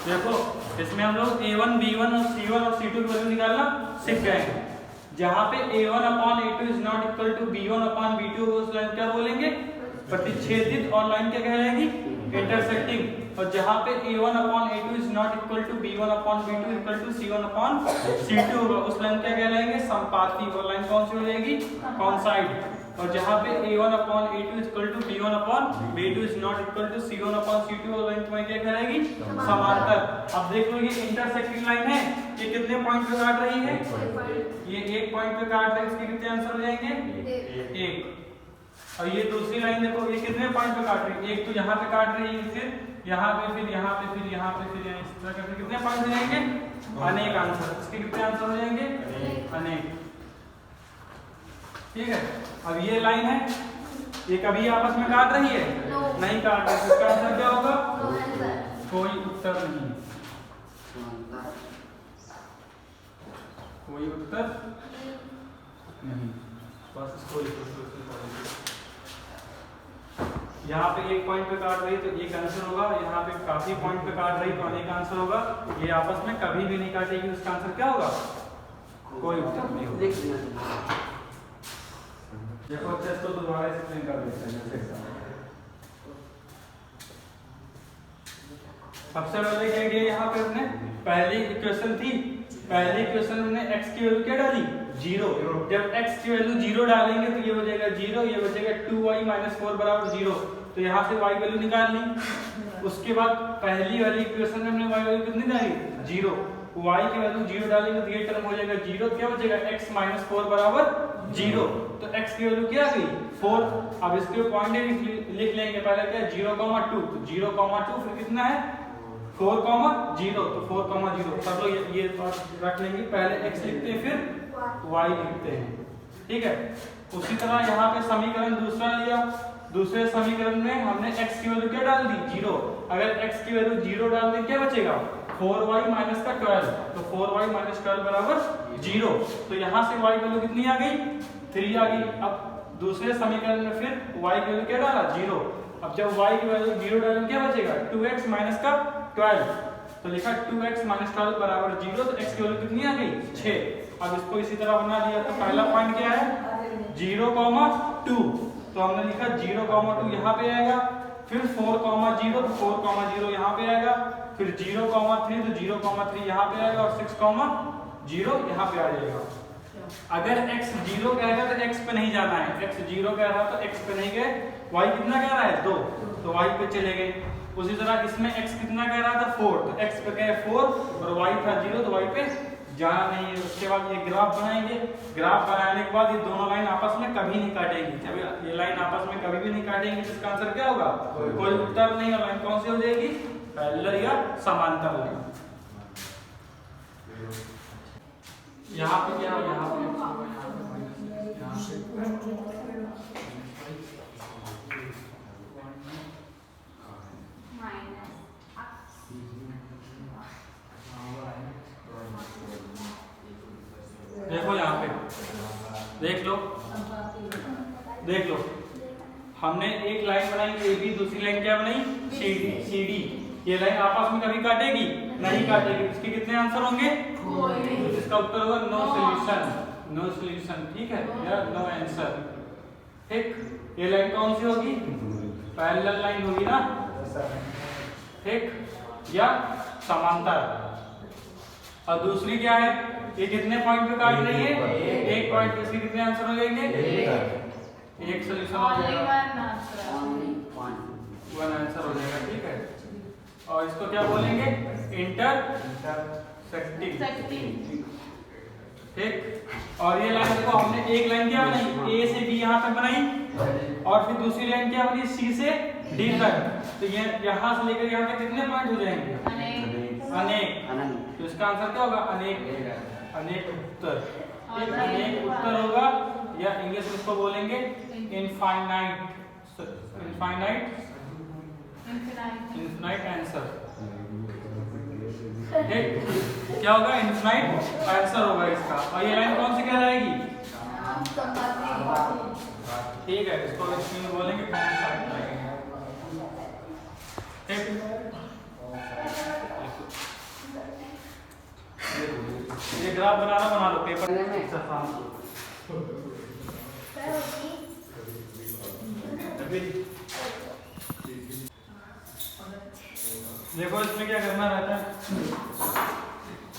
देखो इसमें हम लोग A1, B1 और C1 और C2 की वैल्यू निकालना सीख गए हैं। जहाँ पे A1 upon A2 is not equal to B1 upon B2, उस लाइन क्या बोलेंगे? प्रतिच्छेदित। और लाइन क्या कहलाएगी? इंटरसेक्टिंग। और जहाँ पे A1 upon A2 is not equal to B1 upon B2 equal to C1 upon C2 होगा, उस लाइन क्या कहलाएंगे? संपाती। वो लाइन कौन सी हो जाएगी? कॉन्साइड। और जहाँ पे A1 upon A2 is equal to B1 upon B2 is not equal to C1 upon C2, वो लाइन तुम्हें क्या कहलाएगी? समांतर। अब देख लो ये इंटरसेक्टिंग लाइन है, ये कितने पॉइंट पे काट रही है? ये एक पॉइंट पे काट रही है, इसके कितने आंसर हो जाएंगे? एक। और ये दूसरी लाइन देखो, ये कितने पॉइंट पे काट रही है? एक तो यहाँ पे काट रही है, फिर यहाँ पे, फिर यहाँ पे, फिर यहाँ पे, फिर इस तरह करके कितने पॉइंट हो जाएंगे? अनेक आंसर। इसके कितने आंसर हो जाएंगे? अनेक। ठीक है। अब ये लाइन है, ये कभी आपस में काट रही है? नहीं काट रही। इसका आंसर क्या होगा? कोई उत्तर नहीं। कोई उत्तर नहीं। बस इसको यहाँ पे एक पॉइंट पे काट रही है तो एक आंसर होगा, यहाँ पे काफी पॉइंट पे काट रही तो अनेक आंसर होगा। ये आपस में कभी भी नहीं काटेगी, उसका आंसर क्या होगा? कोई उत्तर नहीं होगा। देखो अच्छा, इसको दोबारा एक्सप्लेन कर देते हैं। जैसे सबसे पहले क्या किया, यहाँ पे हमने पहली इक्वेशन थी, पहली इक्वेशन में x की वैल्यू क्या डाली? 0। जब x की वैल्यू 0 डालेंगे तो ये हो जाएगा 0, ये बचेगा 2y - 4 बराबर 0। तो यहाँ से y वैल्यू निकाल ली। उसके बाद पहली वाली इक्वेशन में हमने y वैल्यू कितनी डाली? 0। y की वैल्यू 0 डालेंगे तो ये टर्म हो जाएगा 0, क्या बचेगा? x - 4 बराबर 0। तो x की वैल्यू क्या आ गई? 4। अब इसके पॉइंट लिख लेंगे। पहले क्या? 0,2। तो 0,2 फिर कितना है? 4,0। तो 4,0 सब लोग ये रख लेंगे। पहले x लिखते हैं, फिर y लिखते हैं। ठीक है। उसी तरह यहाँ पे समीकरण दूसरा लिया। दूसरे समीकरण में हमने x की वैल्यू क्या डाल दी? 0। अगर x की वैल्यू 0 डाल दें क्या बचेगा? 4y - 12। तो 4y - 12 बराबर 0। तो यहाँ से y वैल्यू कितनी आ गई? 3 आ गई। अब दूसरे समीकरण में फिर y की वैल्यू क्या डाला? 0। अब जब y की वैल्यू 0 डालें क्या बचेगा? 2x - 12। तो लिखा 2x - 12 बराबर 0। तो x की वैल्यू कितनी आ गई? 6। अब इसको इसी तरह बना दिया। तो पहला पॉइंट क्या है? 0,2। तो हमने लिखा 0,2 यहाँ पे आएगा, फिर 4,0 तो 4,0 यहाँ पे आएगा, फिर 0,3 तो 0,3 यहाँ पे आएगा, और 6,0 यहाँ पे आ जाएगा। अगर x 0 कहेगा तो x पे नहीं जाना है। x 0 कह रहा तो x पे नहीं गए। y कितना कह रहा है? 2, तो y पे चले गए। उसी तरह इसमें x कितना कह रहा था? 4, तो x पे गए 4, और y था 0, तो y पे जाना नहीं है। उसके बाद ये ग्राफ बनाएंगे। ग्राफ बनाने के बाद ये दोनों लाइन आपस में कभी नहीं काटेंगी। जब ये लाइन आपस में कभी भी नहीं काटेंगी तो इसका आंसर क्या होगा? कोई उत्तर नहीं। और लाइन कौन सी हो जाएगी? पैरेलल या समांतर लाइन। यहाँ पे क्या? यहाँ पे देखो, यहाँ पे देख लो, देख लो। हमने एक लाइन बनाई AB, दूसरी लाइन क्या बनाई? CD। ये लाइन आपस में कभी काटेगी? नहीं काटेगी। इसके कितने आंसर होंगे? इसका उत्तर होगा नो सॉल्यूशन। No solution. ठीक है, या नो आंसर। ठीक। ये लाइन कौन सी होगी? पैरेलल लाइन होगी ना? ठीक, या समांतर। और दूसरी क्या है? ये कितने पॉइंट पे काट रही है? एक पॉइंट पे। इसके कितने आंसर हो जाएंगे? एक सॉल्यूशन हो जाएगा, 1 आंसर हो जाएगा। ठीक है। और इसको क्या बोलेंगे? इंटरसेक्टिंग। ठीक। और ये लाइन देखो, हमने एक लाइन क्या बनाई? A से B यहाँ पे बनाई, और फिर दूसरी लाइन क्या बनी? C से D तक। तो ये यहाँ से लेकर यहाँ तक कितने पॉइंट हो जाएंगे? अनेक। तो इसका आंसर क्या होगा? अनेक उत्तर। अनेक उत्तर होगा, या इंग्लिश में इसको बोलेंगे इनफाइनाइट आंसर। ठीक, क्या होगा? इनफाइनाइट आंसर होगा इसका। और ये लाइन कौन सी कहलाएगी? ठीक है, इसको इसमें बोलेंगे ठीक। ग्राफ बनाना बना लो पेपर में। देखो इसमें क्या करना रहता है,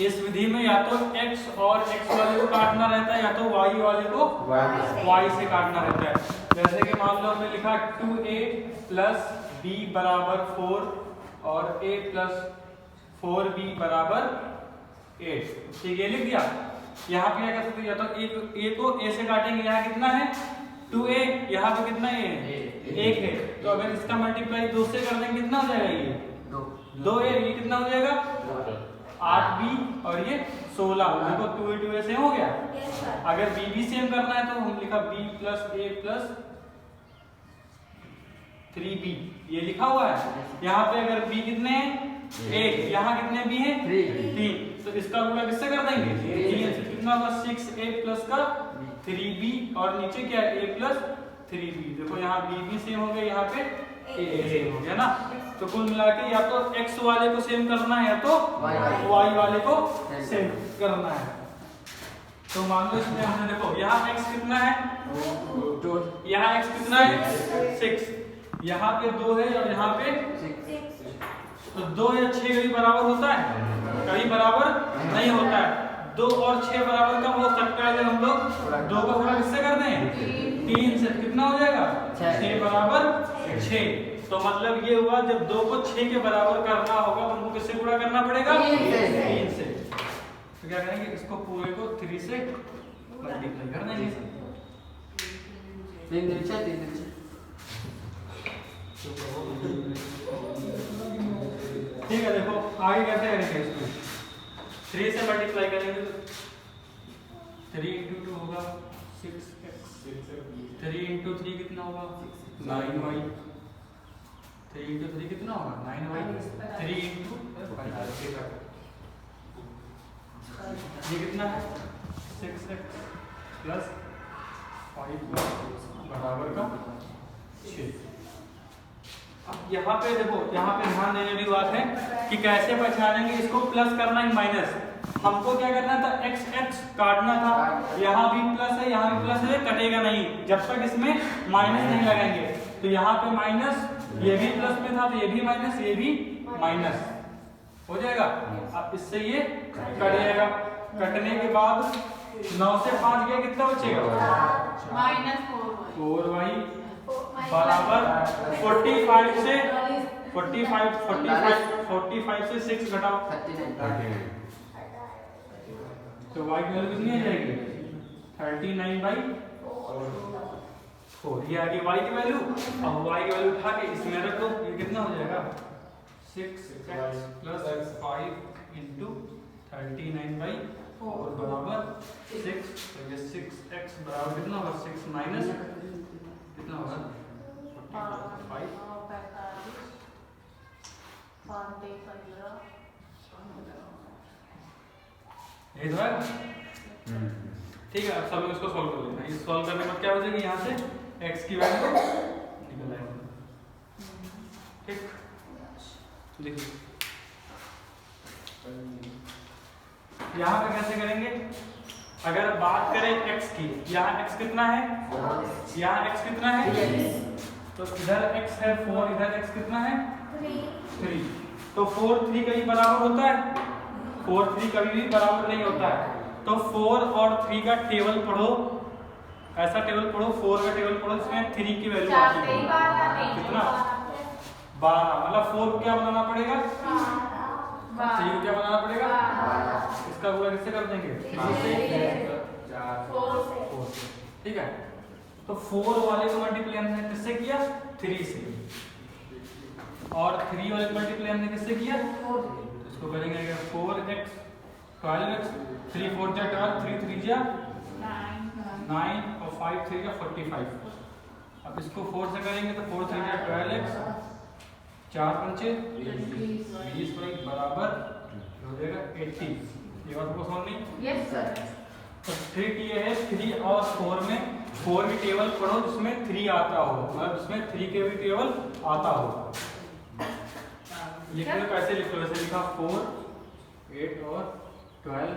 इस विधि में या तो x और x वाले को काटना रहता है या तो y वाले को y से काटना रहता है। जैसे कि मान लो हमने लिखा 2a प्लस b बराबर 4 और a प्लस 4b बराबर 8, ठीक है लिख दिया। यहाँ पे क्या कर सकते हैं, या तो a को a से काटेंगे, यहाँ कितना है 2a, यहाँ पे कितना है 1 है, तो अगर इसका मल्टीप्लाई 2 से कर देंगे कितना हो जाएगा, ये 2a, ये कितना हो जाएगा 8b और ये 16। देखो 2a 2a सेम हो गया। अगर b भी सेम करना है तो हम लिखा b plus a plus 3b, ये लिखा हुआ है। यहाँ पे अगर b कितने हैं 1, यहाँ कितने b हैं 3, तो इसका गुणा किससे कर देंगे 3 से, कितना होगा 6a प्लस का 3b और नीचे क्या है a प्लस 3b। देखो यहाँ b भी सेम हो गया, यहाँ पे a सेम हो गया ना। तो कुल मिला के या तो x वाले को सेम करना है या तो y वाले को सेम करना है। तो मान लो इसमें हमने देखो यहाँ x कितना है, यहाँ x कितना है 6, यहाँ पे 2 है और यहाँ पे 6, तो 2 या 6 कभी बराबर होता है, कभी बराबर नहीं होता है। 2 और 6 बराबर कब हो सकता है, जब हम लोग 2 का गुणा किससे कर दें 3 से, कितना हो जाएगा 6 बराबर 6। तो मतलब ये हुआ जब 2 को 6 के बराबर करना होगा तो हमको किससे गुणा करना पड़ेगा 3 से। तो क्या करेंगे, इसको पूरे को 3 से मल्टीप्लाई कर देंगे। ठीक है, देखो आगे कैसे करेंगे, इसको 3 से मल्टीप्लाई करेंगे तो 3 × 2 होगा 6x, 3 × 3 कितना होगा 9y, 3 × 3 कितना होगा 9y, 3 × ये कितना है 6x प्लस 5y बराबर का 6। अब यहाँ पे देखो, यहाँ पे ध्यान देने वाली बात है कि कैसे पहचानेंगे इसको, प्लस करना है माइनस। हमको क्या करना था x काटना था, यहाँ भी प्लस है यहाँ भी प्लस है, कटेगा नहीं जब तक इसमें माइनस नहीं लगाएंगे। तो यहाँ पे माइनस, ये भी प्लस में था तो ये भी माइनस, ये भी माइनस हो जाएगा। अब इससे ये कट जाएगा, कटने के बाद 9 से 5 गया कितना बचेगा -4y बराबर 45 से 6 घटाओ तो y की वैल्यू कितनी आ जाएगी 39/4। ये आ गई y की वैल्यू। अब y की वैल्यू उठा के इसमें रख दो, ये कितना हो जाएगा 6x प्लस 5 × 39/4 बराबर 6। तो ये 6x बराबर कितना होगा 6 माइनस कितना होगा 5, ये तो है। ठीक है, अब सब लोग इसको सॉल्व कर लेना। इस सॉल्व करने के बाद क्या हो जाएगी, यहाँ से x की वैल्यू निकल आएगी। ठीक, देखिए यहाँ पे कैसे करेंगे, अगर बात करें x की, यहाँ x कितना है, यहाँ x कितना है, तो इधर x है 4, इधर x कितना है 3। तो 4 3 कभी बराबर होता है, 4 3 कभी भी बराबर नहीं होता है। तो 4 और 3 का टेबल पढ़ो, ऐसा टेबल पढ़ो, 4 का टेबल पढ़ो, इसमें 3 की वैल्यू आती है कितना 12। मतलब 4 को क्या बनाना पड़ेगा, 3 को क्या बनाना पड़ेगा, इसका गुणा किससे कर देंगे 4 से। ठीक है, तो 4 वाले को मल्टीप्लाई हमने किससे किया 3 से, और 3 वाले को मल्टीप्लाई हमने किससे किया, इसको करेंगे 4x 12x, 3 4 जा 12, 3 3 जा 9 और 5 3 जा 45। अब इसको 4 से करेंगे तो 4 3 जा 12x, 4 पंचे 20 बराबर हो जाएगा 80। ये बात को समझ नहीं, यस सर। तो 3 ये है 3 और 4 में 4 की टेबल पढ़ो जिसमें 3 आता हो, मतलब जिसमें 3 के भी टेबल आता हो। लिखने कैसे लिखो, वैसे लिखा 4 8 और 12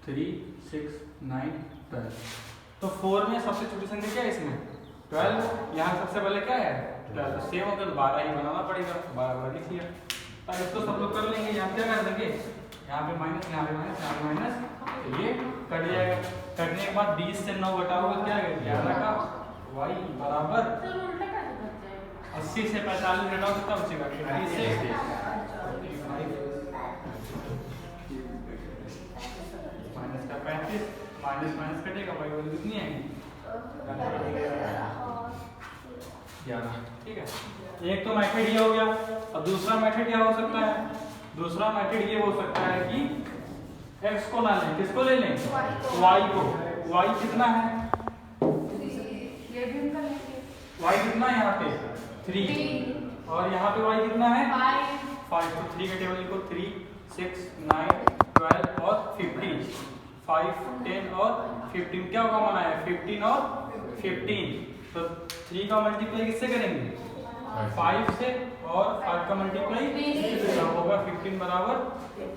3 6 9 12। तो 4 में सबसे छोटी संख्या क्या है इसमें 12, यहाँ सबसे पहले क्या है 12, तो सेम होकर 12 ही बनाना पड़ेगा, 12 लिख लिया। अब इसको सब लोग कर लेंगे, यहाँ क्या कर देंगे, यहाँ पे माइनस, यहाँ पे माइनस, यहाँ पे माइनस, तो ये कट जाएगा। कटने के बाद 20 से 9 घटाओगे क्या आएगा 11 का y बराबर 80 से 45 घटाओगे तब बचेगा 50 से माइनस का 35, माइनस माइनस कटेगा y वैल्यू कितनी आएगी 11। ठीक है, एक तो मेथड ये हो गया। अब दूसरा मेथड क्या हो सकता है, दूसरा मेथड ये हो सकता है कि x को ना लें, किसको ले लें y को। y कितना है y कितना है यहाँ पे 3 और यहाँ पे y कितना है 5। तो 3 के टेबल लिखो 3 6 9 12 और 15, 5 10 और 15 क्या होगा माना है 15 और 15। तो 3 का मल्टीप्लाई किससे करेंगे 5 से और 5 का मल्टीप्लाई होगा 15 बराबर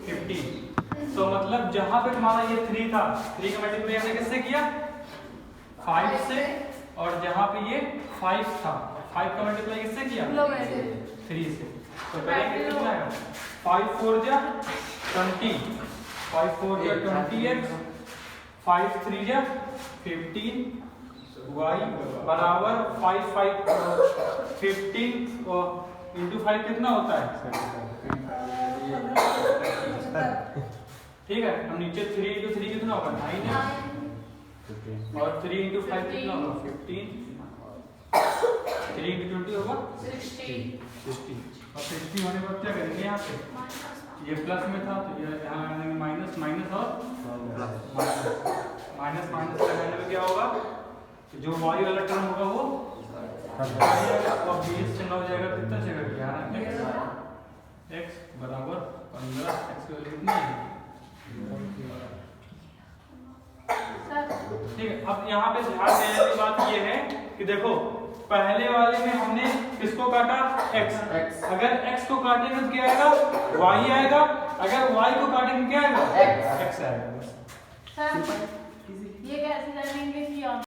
15। तो मतलब जहां पे तुम्हारा ये 3 था, 3 का मल्टीप्लाई हमने किससे किया 5 से, और जहां पे ये 5 था 5 का मल्टीप्लाई किससे किया 3 से। तो करेंगे कितना है 5 4 जा 20, 5 4 जा 20x, 5 3 जा 15, y बराबर 5 5 15 इंटू 5 कितना होता है ठीक है। हम नीचे 3 इंटू 3 कितना होगा 9 और 3 इंटू 5 कितना होगा 15, 3 इंटू 20 होगा 60 और 60 होने पर क्या करेंगे यहाँ पे ये प्लस में था तो ये यहाँ आएंगे माइनस, माइनस और माइनस, माइनस लगाने में क्या होगा जो y वाला टर्म होगा वो और 20 से 9 जाएगा कितना जाएगा 11 x बराबर 15, x की वैल्यू कितनी है ठीक है। अब यहाँ पे ध्यान देने वाली बात ये है कि देखो पहले वाले में हमने किसको काटा x, अगर x को काटेंगे तो क्या आएगा y आएगा, अगर y को काटेंगे क्या आएगा x आएगा। ये कैसे जानेंगे